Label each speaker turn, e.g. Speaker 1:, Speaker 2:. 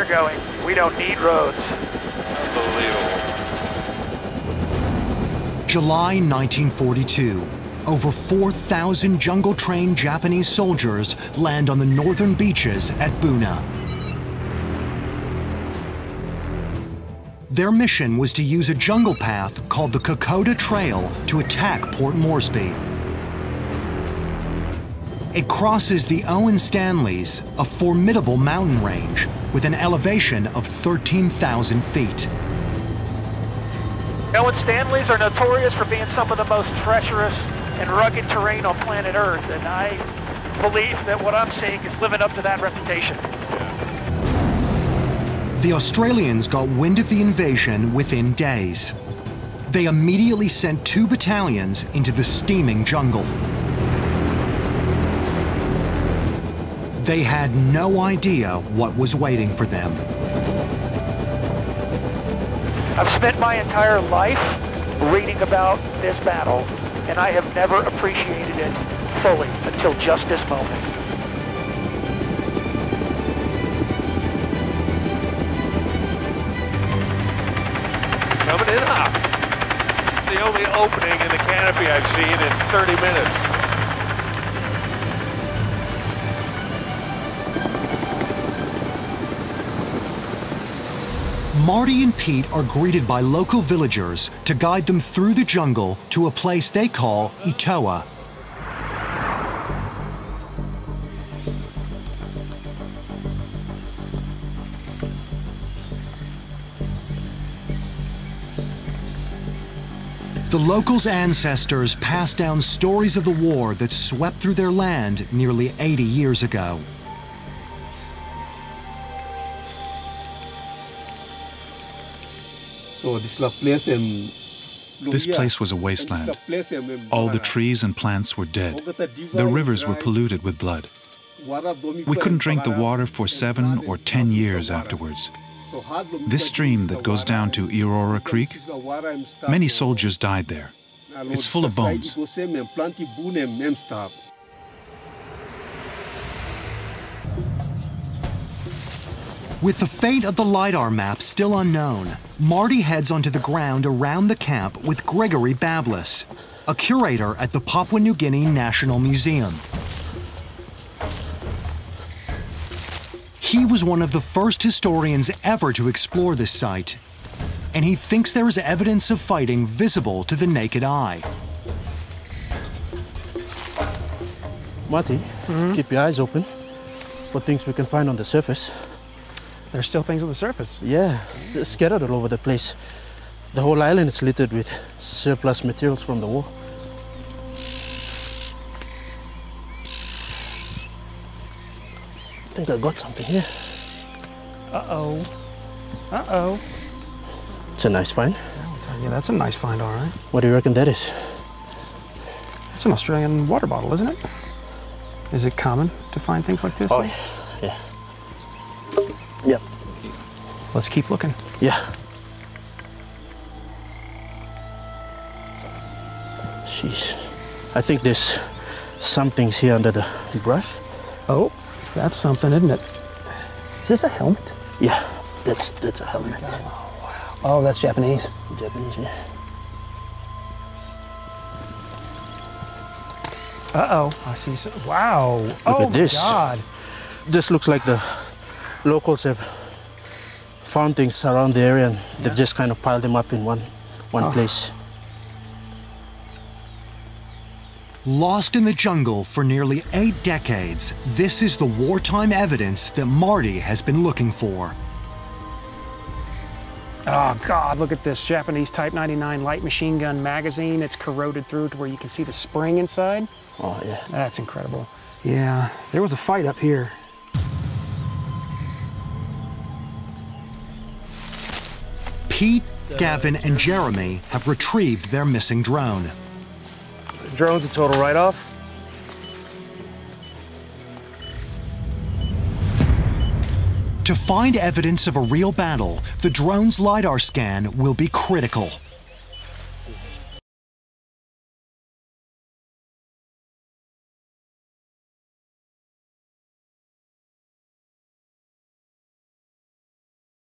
Speaker 1: going. We don't need roads.
Speaker 2: Unbelievable.
Speaker 3: July 1942. Over 4,000 jungle-trained Japanese soldiers land on the northern beaches at Buna. Their mission was to use a jungle path called the Kokoda Trail to attack Port Moresby. It crosses the Owen Stanleys, a formidable mountain range with an elevation of 13,000 feet.
Speaker 1: Owen Stanleys are notorious for being some of the most treacherous and rugged terrain on planet Earth, and I believe that what I'm seeing is living up to that reputation.
Speaker 3: The Australians got wind of the invasion within days. They immediately sent 2 battalions into the steaming jungle. They had no idea what was waiting for them.
Speaker 1: I've spent my entire life reading about this battle, and I have never appreciated it fully until just this moment.
Speaker 2: Coming in hot. It's the only opening in the canopy I've seen in 30 minutes.
Speaker 3: Marty and Pete are greeted by local villagers to guide them through the jungle to a place they call Itoa. The locals' ancestors passed down stories of the war that swept through their land nearly 80 years ago.
Speaker 4: So
Speaker 5: This place was a wasteland. All the trees and plants were dead. The rivers were polluted with blood. We couldn't drink the water for 7 or 10 years afterwards. This stream that goes down to Aurora Creek, many soldiers died there. It's full of bones.
Speaker 3: With the fate of the LiDAR map still unknown, Marty heads onto the ground around the camp with Gregory Bablis, a curator at the Papua New Guinea National Museum. He was one of the first historians ever to explore this site, and he thinks there is evidence of fighting visible to the naked eye.
Speaker 6: Marty, keep your eyes open for things we can find on the surface.
Speaker 7: There's still things on the surface?
Speaker 6: Yeah, they're scattered all over the place. The whole island is littered with surplus materials from the war. I think I got something here.
Speaker 7: Uh-oh. Uh-oh.
Speaker 6: It's a nice find.
Speaker 7: I'll tell you, that's a nice find, all right.
Speaker 6: What do you reckon that is?
Speaker 7: It's an Australian water bottle, isn't it? Is it common to find things like this?
Speaker 6: Oh, yeah. Yep.
Speaker 7: Let's keep looking.
Speaker 6: Yeah. Jeez. I think there's some things here under the brush.
Speaker 7: Oh, that's something, isn't it? Is this a helmet?
Speaker 6: Yeah, that's a helmet.
Speaker 7: Oh, wow. Oh, that's Japanese.
Speaker 6: Japanese, yeah.
Speaker 7: Uh-oh, I see some. Wow.
Speaker 6: Look at this.
Speaker 7: Oh, my God.
Speaker 6: This looks like the locals have found things around the area and they've just kind of piled them up in one place.
Speaker 3: Lost in the jungle for nearly 8 decades, this is the wartime evidence that Marty has been looking for.
Speaker 7: Oh, God, look at this Japanese Type 99 light machine gun magazine. It's corroded through to where you can see the spring inside.
Speaker 6: Oh, yeah.
Speaker 7: That's incredible. Yeah, there was a fight up here.
Speaker 3: Pete, Gavin, and Jeremy have retrieved their missing drone.
Speaker 4: Drone's a total write-off.
Speaker 3: To find evidence of a real battle, the drone's LiDAR scan will be critical.